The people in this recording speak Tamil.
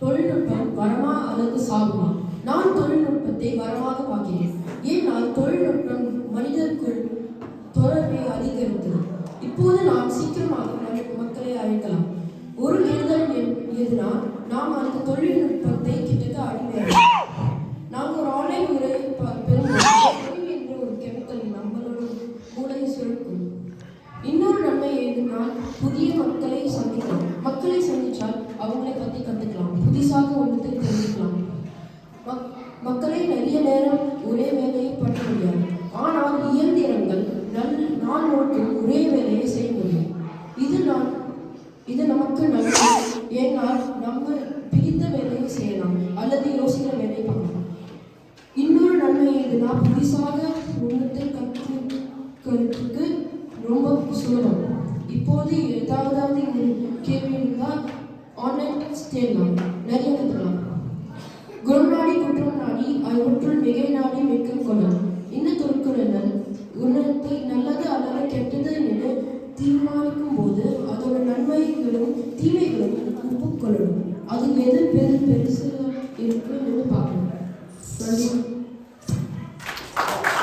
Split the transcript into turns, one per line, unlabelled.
தொழில்நுட்பம் வரமா அல்லது சாகுமா? நான் தொழில்நுட்பத்தை வரமாக பார்க்கிறேன். ஏனால் தொழில்நுட்பம் மனிதருக்குள் தொடர்பை அதிகரித்தது. இப்போது நாம் சீக்கிரமாக மக்களை அழைக்கலாம். ஒரு கெடுதல் எதுனால் நாம் அந்த தொழில்நுட்பத்தை கிட்டக்க அடிமையாகும். நாங்கள் ஒரு ஆன்லைன் முறையை பெறும்போது என்ற ஒரு கெமிக்கல் நம்மளோட மூளையை சுருக்கும். இன்னொரு நன்மை எதுனால் புதிய மக்களை சந்திக்கலாம். மக்களை சந்தித்தால் அவங்களை பற்றி கற்றுக்கலாம், புதிசாக ஒன்றத்தை தெரிஞ்சுக்கலாம். மக்களை நிறைய நேரம் ஒரே வேலையை பண்ண முடியாது. ஆனால் இயந்திரங்கள் நாள் முழுக்க ஒரே வேலையை செய்ய முடியும். இது நமக்கு நல்லது. ஏனால் நம்ம பிடித்த வேலையை செய்யலாம் அல்லது யோசிக்கிற வேலையை பார்க்கலாம். இன்னொரு நன்மை எதுனா புதிசாக ஒன்றத்தை கற்றுக்கிறதுக்கு ரொம்ப சுலபம். இப்போது ஏதாவது கேள்வி இருந்தால் ஆன்லைன் தேடலாம், நிறைய கற்றுக்கலாம். குணநாடி குற்றம் நாடி அவற்றுள் மிகை நாடி மிக்கம் கொள்ளல். இந்த திருக்குறள் குணத்தை நல்லது அல்லது கெட்டது என்று தீர்மானிக்கும் போது அதோட நன்மைகளும் தீமைகளும் ஒப்புக்கொள்ளணும். அது எது பெருசு இருக்குன்னு பார்க்கணும். நன்றி.